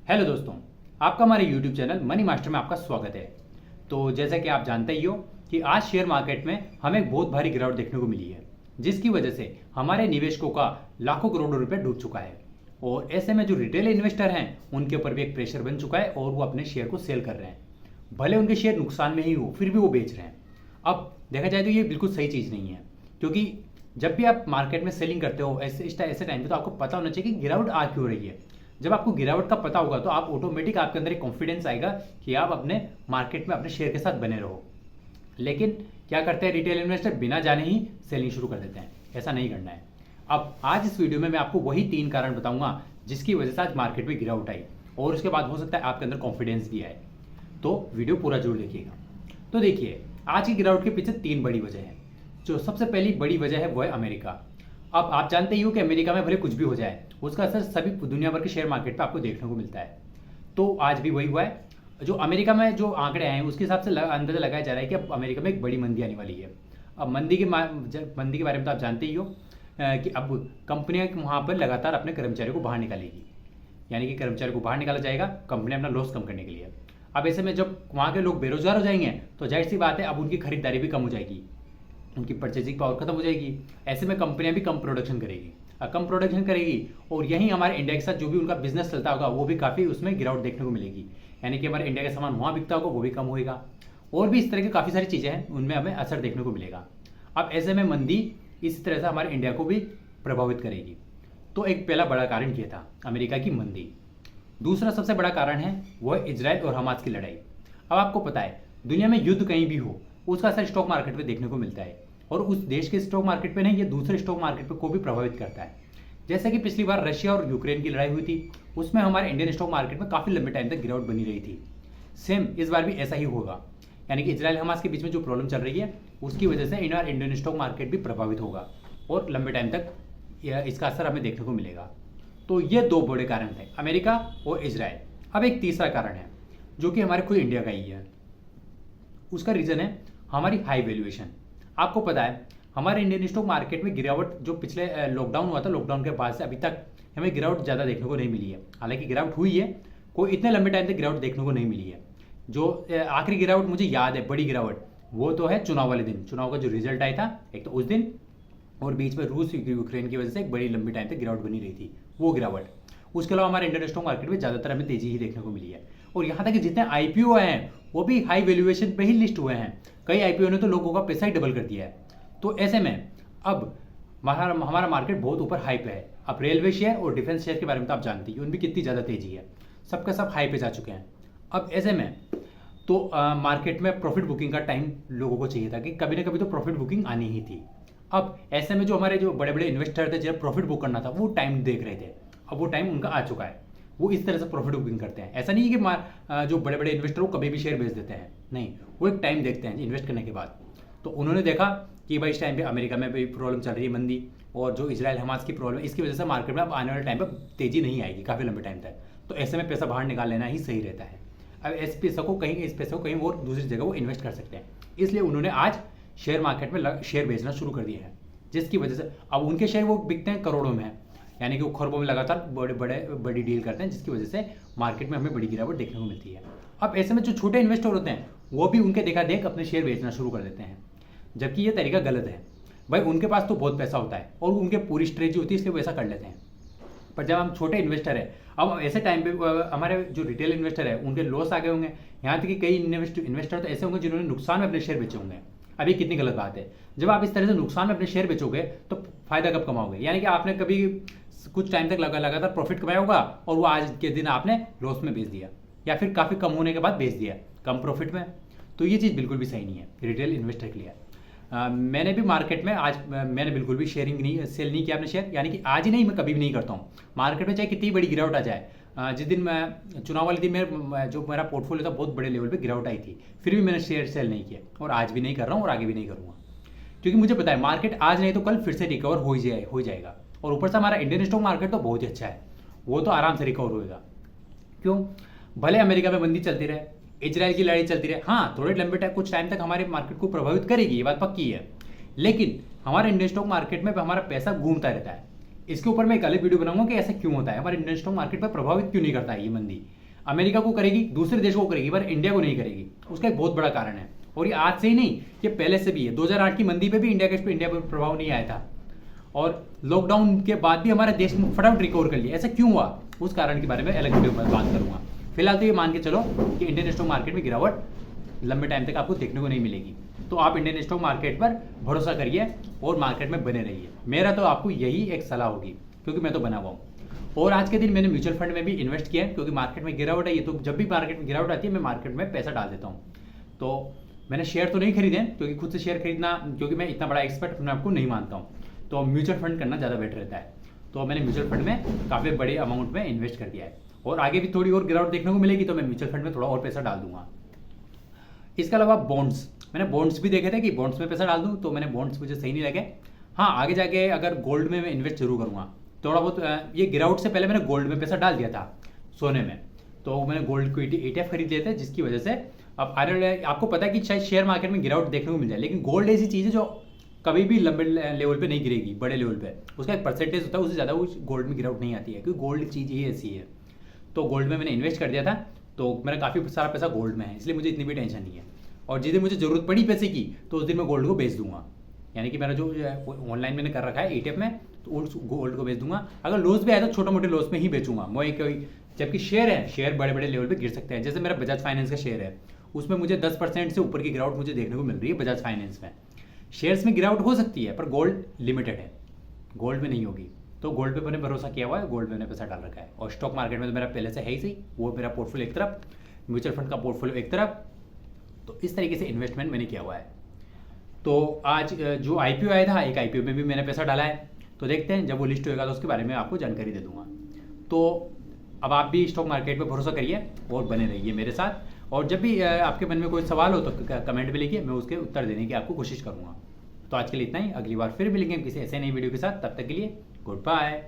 Hello दोस्तों, आपका हमारे YouTube चैनल मनी मास्टर में आपका स्वागत है। तो जैसा कि आप जानते ही हो कि आज शेयर मार्केट में हमें एक बहुत भारी गिरावट देखने को मिली है, जिसकी वजह से हमारे निवेशकों का लाखों करोड़ों रुपए डूब चुका है। और ऐसे में जो रिटेल इन्वेस्टर हैं उनके ऊपर भी एक प्रेशर बन चुका है और वो अपने शेयर को सेल कर रहे हैं। भले उनके शेयर नुकसान में ही हो, फिर भी वो बेच रहे हैं। अब देखा जाए तो ये बिल्कुल सही चीज़ नहीं है, क्योंकि जब भी आप मार्केट में सेलिंग करते हो ऐसे टाइम पे तो आपको पता होना चाहिए कि गिरावट आ क्यों रही है। जब आपको गिरावट का पता होगा तो आप ऑटोमेटिक आपके अंदर एक कॉन्फिडेंस आएगा कि आप अपने मार्केट में अपने शेयर के साथ बने रहो। लेकिन क्या करते हैं रिटेल इन्वेस्टर, बिना जाने ही सेलिंग शुरू कर देते हैं। ऐसा नहीं करना है। अब आज इस वीडियो में मैं आपको वही 3 कारण बताऊंगा जिसकी वजह से आज मार्केट में गिरावट आई, और उसके बाद हो सकता है आपके अंदर कॉन्फिडेंस भी आए। तो वीडियो पूरा जरूर देखिएगा। तो देखिए, आज की गिरावट के पीछे 3 बड़ी वजह है। जो सबसे पहली बड़ी वजह है वो है अमेरिका। अब आप जानते ही हो कि अमेरिका में भले कुछ भी हो जाए, उसका असर सभी दुनिया भर के शेयर मार्केट पे आपको देखने को मिलता है। तो आज भी वही हुआ है। जो अमेरिका में जो आंकड़े आए हैं उसके हिसाब से अंदाजा लगाया जा रहा है कि अब अमेरिका में एक बड़ी मंदी आने वाली है। अब मंदी के बारे में तो आप जानते ही हो कि अब कंपनियां वहाँ पर लगातार अपने कर्मचारियों को बाहर निकालेगी। यानी कि कर्मचारियों को बाहर निकाला जाएगा कंपनी अपना लॉस कम करने के लिए। अब ऐसे में जब वहाँ के लोग बेरोजगार हो जाएंगे तो जाहिर सी बात है अब उनकी खरीदारी भी कम हो जाएगी, उनकी परचेजिंग पावर खत्म हो जाएगी। ऐसे में कंपनियां भी कम प्रोडक्शन करेगी। कम प्रोडक्शन करेगी और यहीं हमारे इंडिया के साथ जो भी उनका बिजनेस चलता होगा वो भी काफ़ी उसमें गिरावट देखने को मिलेगी। यानी कि हमारे इंडिया का सामान वहाँ बिकता होगा वो भी कम होएगा, और भी इस तरह की काफ़ी सारी चीज़ें हैं उनमें हमें असर देखने को मिलेगा। अब ऐसे में मंदी इस तरह से हमारे इंडिया को भी प्रभावित करेगी। तो एक पहला बड़ा कारण ये था, अमेरिका की मंदी। दूसरा सबसे बड़ा कारण है वो है इजराइल और हमास की लड़ाई। अब आपको पता है दुनिया में युद्ध कहीं भी हो उसका असर स्टॉक मार्केट पे देखने को मिलता है, और उस देश के स्टॉक मार्केट पे नहीं, ये दूसरे स्टॉक मार्केट पे को भी प्रभावित करता है। जैसे कि पिछली बार रशिया और यूक्रेन की लड़ाई हुई थी, उसमें हमारे इंडियन स्टॉक मार्केट में काफ़ी लंबे टाइम तक गिरावट बनी रही थी। सेम इस बार भी ऐसा ही होगा। यानी कि इजराइल हमास के बीच में जो प्रॉब्लम चल रही है उसकी वजह से इंडियन स्टॉक मार्केट भी प्रभावित होगा और लंबे टाइम तक इसका असर हमें देखने को मिलेगा। तो ये 2 बड़े कारण थे, अमेरिका और इजराइल। अब एक तीसरा कारण है जो कि हमारे खुद इंडिया का ही है। उसका रीज़न है हमारी हाई वैल्यूएशन। आपको पता है हमारे इंडियन स्टॉक मार्केट में गिरावट जो पिछले लॉकडाउन हुआ था, लॉकडाउन के बाद से अभी तक हमें गिरावट ज़्यादा देखने को नहीं मिली है। हालांकि गिरावट हुई है, कोई इतने लंबे टाइम तक गिरावट देखने को नहीं मिली है। जो आखिरी गिरावट मुझे याद है, बड़ी गिरावट, वो तो है चुनाव वाले दिन। चुनाव का जो रिजल्ट आया था एक तो उस दिन, और बीच में रूस यूक्रेन की वजह से एक बड़ी लंबी टाइम तक गिरावट बनी रही थी, वो गिरावट। उसके अलावा हमारे इंडियन स्टॉक मार्केट में ज़्यादातर हमें तेजी ही देखने को मिली है। और यहाँ तक कि जितने आईपीओ हैं वो भी हाई वैल्यूएशन पे ही लिस्ट हुए हैं। कई आईपीओ ने तो लोगों का पैसा ही डबल कर दिया है। तो ऐसे में अब हमारा मार्केट बहुत ऊपर हाई पे है। अब रेलवे शेयर और डिफेंस शेयर के बारे में तो आप जानते ही, उनमें कितनी ज़्यादा तेजी है, सबका सब हाई पे जा चुके हैं। अब ऐसे में तो मार्केट में प्रॉफिट बुकिंग का टाइम लोगों को चाहिए था कि कभी ना कभी तो प्रॉफिट बुकिंग आनी ही थी। अब ऐसे में जो हमारे जो बड़े बड़े इन्वेस्टर थे जिन्हें प्रॉफिट बुक करना था वो टाइम देख रहे थे। अब वो टाइम उनका आ चुका है, वो इस तरह से प्रॉफिट बुकिंग करते हैं। ऐसा नहीं है कि जो बड़े बड़े इन्वेस्टर वो कभी भी शेयर बेच देते हैं, नहीं, वो एक टाइम देखते हैं इन्वेस्ट करने के बाद। तो उन्होंने देखा कि भाई इस टाइम पे अमेरिका में भी प्रॉब्लम चल रही है, मंदी, और जो इजराइल हमास की प्रॉब्लम है, इसकी वजह से मार्केट में अब आने वाले टाइम पर तेजी नहीं आएगी काफ़ी लंबे टाइम तक। तो ऐसे में पैसा बाहर निकाल लेना ही सही रहता है। अब इस पैसा को कहीं और दूसरी जगह वो इन्वेस्ट कर सकते हैं। इसलिए उन्होंने आज शेयर मार्केट में शेयर बेचना शुरू कर दिया है, जिसकी वजह से अब उनके शेयर वो बिकते हैं करोड़ों में, यानी कि वो खरबों में लगातार बड़ी डील करते हैं, जिसकी वजह से मार्केट में हमें बड़ी गिरावट देखने को मिलती है। अब ऐसे में जो छोटे इन्वेस्टर होते हैं वो भी उनके देखा देख अपने शेयर बेचना शुरू कर देते हैं, जबकि ये तरीका गलत है। भाई उनके पास तो बहुत पैसा होता है और उनके पूरी स्ट्रेटजी होती है, इसलिए वो ऐसा कर लेते हैं। पर जब हम छोटे इन्वेस्टर है, अब ऐसे टाइम पे हमारे जो रिटेल इन्वेस्टर है उनके लॉस आ गए होंगे। यहाँ तक कि कई इन्वेस्टर तो ऐसे होंगे जिन्होंने नुकसान में अपने शेयर बेचे होंगे। अभी कितनी गलत बात है, जब आप इस तरह से नुकसान में अपने शेयर बेचोगे तो फायदा कब कमाओगे। यानी कि आपने कभी कुछ टाइम तक लगातार प्रॉफिट कमाया होगा और वो आज के दिन आपने लॉस में बेच दिया, या फिर काफ़ी कम होने के बाद बेच दिया कम प्रॉफिट में। तो ये चीज़ बिल्कुल भी सही नहीं है रिटेल इन्वेस्टर के लिए। मैंने भी मार्केट में आज मैंने बिल्कुल भी सेल नहीं किया अपने शेयर। यानी कि आज ही नहीं, मैं कभी भी नहीं करता हूँ। मार्केट में चाहे कितनी बड़ी गिरावट आ जाए, जिस दिन मैं चुनाव वाले दिन जो मेरा पोर्टफोलियो था बहुत बड़े लेवल पे गिरावट आई थी, फिर भी मैंने शेयर सेल नहीं किया, और आज भी नहीं कर रहा हूँ और आगे भी नहीं करूँगा। क्योंकि मुझे पता है मार्केट आज नहीं तो कल फिर से रिकवर हो जाएगा। और ऊपर से हमारा इंडियन स्टॉक मार्केट तो बहुत ही अच्छा है, वो तो आराम से रिकवर होएगा। क्यों? भले अमेरिका में मंदी चलती रहे, इजराइल की लड़ाई चलती रहे, हाँ थोड़े लंबे टाइम कुछ टाइम तक हमारे मार्केट को प्रभावित करेगी, ये बात पक्की है। लेकिन हमारे इंडियन स्टॉक मार्केट में हमारा पैसा घूमता रहता है। इसके ऊपर मैं एक अलग वीडियो बनाऊंगा कि ऐसा क्यों होता है, हमारे इंडियन स्टॉक मार्केट पर प्रभावित क्यों नहीं करता है ये मंदी। अमेरिका को करेगी, दूसरे देशों को करेगी, पर इंडिया को नहीं करेगी। उसका एक बहुत बड़ा कारण है, और ये आज से ही नहीं, ये पहले से भी है। 2008 की मंदी पे भी इंडिया पर प्रभाव नहीं आया था, और लॉकडाउन के बाद भी हमारे देश में फटाफट रिकवर कर लिया। ऐसा क्यों हुआ, उस कारण के बारे में अलग वीडियो में बात करूंगा। फिलहाल तो ये मान के चलो कि इंडियन स्टॉक मार्केट में गिरावट लंबे टाइम तक आपको देखने को नहीं मिलेगी। तो आप इंडियन स्टॉक मार्केट पर भरोसा करिए और मार्केट में बने रहिए। मेरा तो आपको यही एक सलाह होगी, क्योंकि मैं तो बना हुआ हूँ। और आज के दिन मैंने म्यूचुअल फंड में भी इन्वेस्ट किया है, क्योंकि मार्केट में गिरावट है। ये तो जब भी मार्केट में गिरावट आती है मैं मार्केट में पैसा डाल देता हूँ। तो मैंने शेयर तो नहीं खरीदे, क्योंकि खुद से शेयर खरीदना, क्योंकि मैं इतना बड़ा एक्सपर्ट अपने आपको नहीं मानता हूँ। तो म्यूचुअल फंड करना ज़्यादा बेटर रहता है। तो मैंने म्यूचुअल फंड में काफ़ी बड़े अमाउंट में इन्वेस्ट कर दिया है, और आगे भी थोड़ी और गिरावट देखने को मिलेगी तो मैं म्यूचुअल फंड में थोड़ा और पैसा डाल दूंगा। इसके अलावा बॉन्ड्स, मैंने बॉन्ड्स भी देखे थे कि बॉन्ड्स में पैसा डाल दूं, तो मैंने बॉन्ड्स मुझे सही नहीं लगे। हाँ, आगे जाके अगर गोल्ड में मैं इन्वेस्ट जरूर करूँगा। थोड़ा बहुत ये गिरावट से पहले मैंने गोल्ड में पैसा डाल दिया था, सोने में। तो मैंने गोल्ड को ETF खरीद लिया था, जिसकी वजह से अब आपको पता है कि शायद शेयर मार्केट में गिरावट देखने को मिल जाए, लेकिन गोल्ड ऐसी चीज़ है जो कभी भी लंबे लेवल पे नहीं गिरेगी, बड़े लेवल पे। उसका एक परसेंटेज होता है, उससे ज़्यादा वो गोल्ड में गिरावट नहीं आती है, क्योंकि गोल्ड चीज़ ही ऐसी है। तो गोल्ड में मैंने इन्वेस्ट कर दिया था, तो मेरा काफ़ी सारा पैसा गोल्ड में है, इसलिए मुझे इतनी भी टेंशन नहीं है। और जिस दिन मुझे ज़रूरत पड़ी पैसे की, तो उस दिन मैं गोल्ड को बेच दूंगा। यानी कि मेरा जो ऑनलाइन मैंने कर रखा है ETF में, तो उस गोल्ड को बेच दूंगा। अगर लॉस भी आया तो छोटे मोटे लॉस में ही बेचूंगा मैं कोई। जबकि शेयर है, शेयर बड़े बड़े लेवल पे गिर सकते हैं। जैसे मेरा बजाज फाइनेंस का शेयर है, उसमें मुझे 10% से ऊपर की गिरावट मुझे देखने को मिल रही है बजाज फाइनेंस में। शेयर्स में गिरावट हो सकती है, पर गोल्ड लिमिटेड है, गोल्ड में नहीं होगी। तो गोल्ड पे मैंने भरोसा किया हुआ है, गोल्ड में मैंने पैसा डाल रखा है। और स्टॉक मार्केट में तो मेरा पहले से है ही सही, वो मेरा पोर्टफोलियो एक तरफ, म्यूचुअल फंड का पोर्टफोलियो एक तरफ। तो इस तरीके से इन्वेस्टमेंट मैंने किया हुआ है। तो आज जो IPO आया था, एक IPO में भी मैंने पैसा डाला है। तो देखते हैं जब वो लिस्ट होएगा तो उसके बारे में आपको जानकारी दे दूंगा। तो अब आप भी स्टॉक मार्केट पे भरोसा करिए और बने रहिए मेरे साथ। और जब भी आपके मन में कोई सवाल हो तो कमेंट में लिखिए, मैं उसके उत्तर देने की आपको कोशिश करूँगा। तो आज के लिए इतना ही, अगली बार फिर मिलेंगे किसी ऐसे नई वीडियो के साथ। तब तक के लिए गुड बाय।